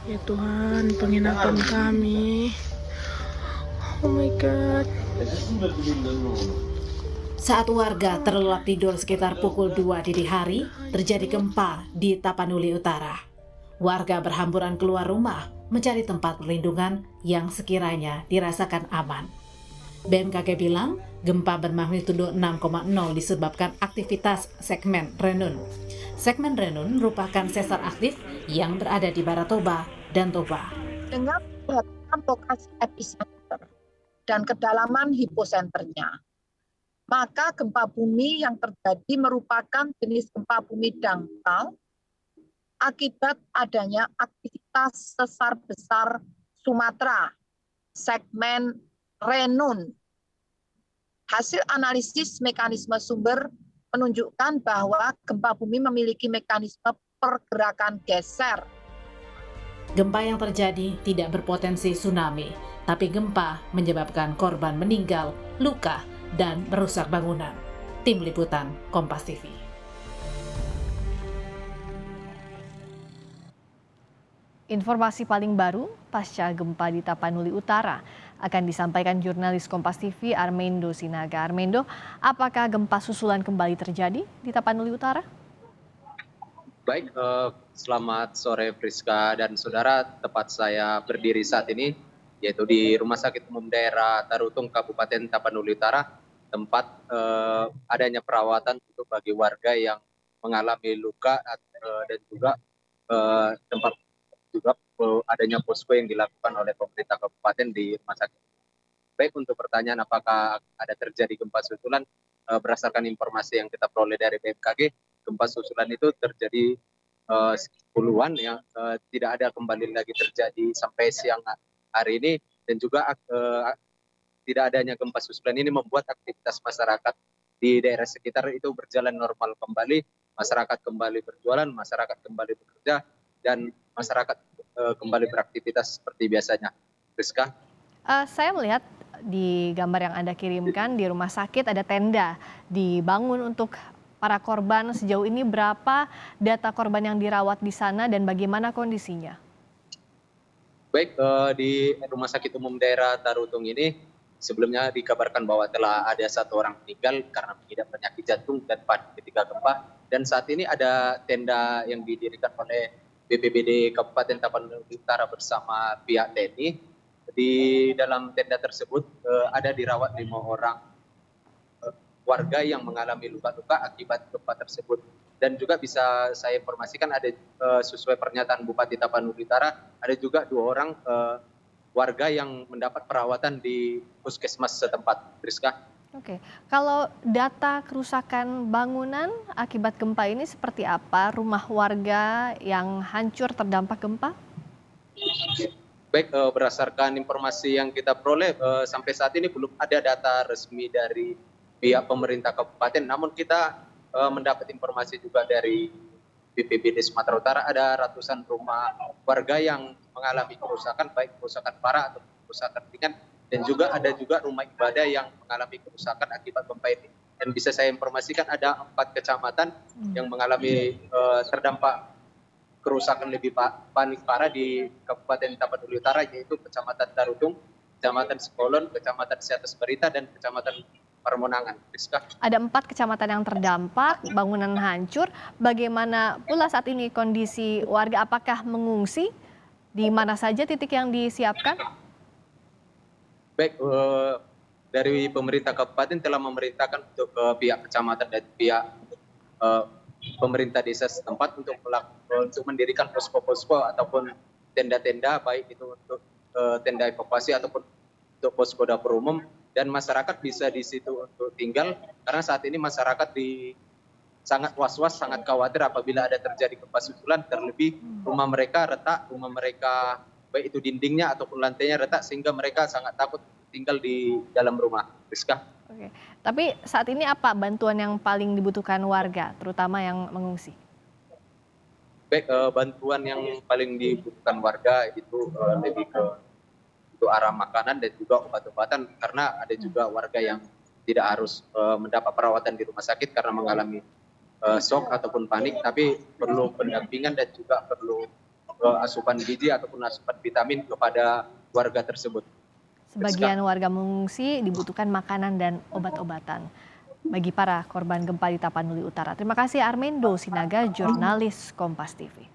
Ya Tuhan, penginapan kami. Oh my God. Saat warga terlelap tidur sekitar pukul 2 dini hari, terjadi gempa di Tapanuli Utara. Warga berhamburan keluar rumah mencari tempat perlindungan yang sekiranya dirasakan aman. BMKG bilang gempa bermagnitudo 6,0 disebabkan aktivitas segmen Renun. Segmen Renun merupakan sesar aktif yang berada di barat Toba dan Toba. Dengan perhatian lokasi epicenter dan kedalaman hiposenternya, maka gempa bumi yang terjadi merupakan jenis gempa bumi dangkal akibat adanya aktivitas sesar besar Sumatera, segmen Renun. Hasil analisis mekanisme sumber menunjukkan bahwa gempa bumi memiliki mekanisme pergerakan geser. Gempa yang terjadi tidak berpotensi tsunami, tapi gempa menyebabkan korban meninggal, luka, dan merusak bangunan. Tim Liputan Kompas TV. Informasi paling baru pasca gempa di Tapanuli Utara akan disampaikan jurnalis Kompas TV Armendo Sinaga. Armendo, apakah gempa susulan kembali terjadi di Tapanuli Utara? Baik, selamat sore Priska dan saudara. Tepat saya berdiri saat ini, yaitu di Rumah Sakit Umum Daerah Tarutung, Kabupaten Tapanuli Utara, tempat adanya perawatan untuk bagi warga yang mengalami luka dan juga tempat juga adanya posko yang dilakukan oleh pemerintah kabupaten di rumah sakit. Baik, untuk pertanyaan apakah ada terjadi gempa susulan, berdasarkan informasi yang kita peroleh dari BMKG, gempa susulan itu terjadi puluhan yang tidak ada kembali lagi terjadi sampai siang hari ini, dan juga tidak adanya gempa susulan ini membuat aktivitas masyarakat di daerah sekitar itu berjalan normal kembali, masyarakat kembali berjualan, masyarakat kembali bekerja, dan masyarakat kembali beraktivitas seperti biasanya. Rizka? Saya melihat di gambar yang Anda kirimkan di rumah sakit ada tenda dibangun untuk para korban. Sejauh ini berapa data korban yang dirawat di sana dan bagaimana kondisinya? Baik, di Rumah Sakit Umum Daerah Tarutung ini sebelumnya dikabarkan bahwa telah ada 1 orang meninggal karena mengidap penyakit jantung dan panik ketika gempa. Dan saat ini ada tenda yang didirikan oleh BPBD Kabupaten Tapanuli Utara bersama pihak TNI. Di dalam tenda tersebut ada dirawat 5 orang warga yang mengalami luka-luka akibat gempa tersebut. Dan juga bisa saya informasikan ada sesuai pernyataan Bupati Tapanuli Utara, ada juga 2 orang warga yang mendapat perawatan di puskesmas setempat. Rizka? Oke, kalau data kerusakan bangunan akibat gempa ini seperti apa? Rumah warga yang hancur terdampak gempa? Baik, berdasarkan informasi yang kita peroleh sampai saat ini belum ada data resmi dari pihak pemerintah kabupaten, namun kita mendapat informasi juga dari BPBD Sumatera Utara ada ratusan rumah warga yang mengalami kerusakan, baik kerusakan parah atau kerusakan ringan, dan juga ada juga rumah ibadah yang mengalami kerusakan akibat gempa ini. Dan bisa saya informasikan ada 4 kecamatan yang mengalami terdampak kerusakan lebih paling parah di Kabupaten Tapanuli Utara, yaitu Kecamatan Tarutung, Kecamatan Sekolon, Kecamatan Siatas Berita, dan Kecamatan Permonangan. Rizka? Ada 4 kecamatan yang terdampak, bangunan hancur. Bagaimana pula saat ini kondisi warga? Apakah mengungsi? Di mana saja titik yang disiapkan? Baik, dari pemerintah kabupaten telah memerintahkan untuk pihak kecamatan dan pihak pemerintah desa setempat untuk mendirikan posko-posko ataupun tenda-tenda, baik itu untuk tenda evakuasi ataupun untuk posko dapur umum, dan masyarakat bisa di situ untuk tinggal karena saat ini masyarakat sangat was-was, sangat khawatir apabila ada terjadi gempa susulan, terlebih rumah mereka retak, rumah mereka baik itu dindingnya ataupun lantainya retak, sehingga mereka sangat takut tinggal di dalam rumah. Rizka? Oke. Tapi saat ini apa bantuan yang paling dibutuhkan warga, terutama yang mengungsi? Baik, bantuan yang paling dibutuhkan warga itu lebih ke untuk arah makanan dan juga obat-obatan, karena ada juga warga yang tidak harus mendapat perawatan di rumah sakit karena mengalami shock ataupun panik, tapi perlu pendampingan dan juga perlu asupan gizi ataupun asupan vitamin kepada warga tersebut. Sebagian warga mengungsi dibutuhkan makanan dan obat-obatan bagi para korban gempa di Tapanuli Utara. Terima kasih Armindo Sinaga, jurnalis Kompas TV.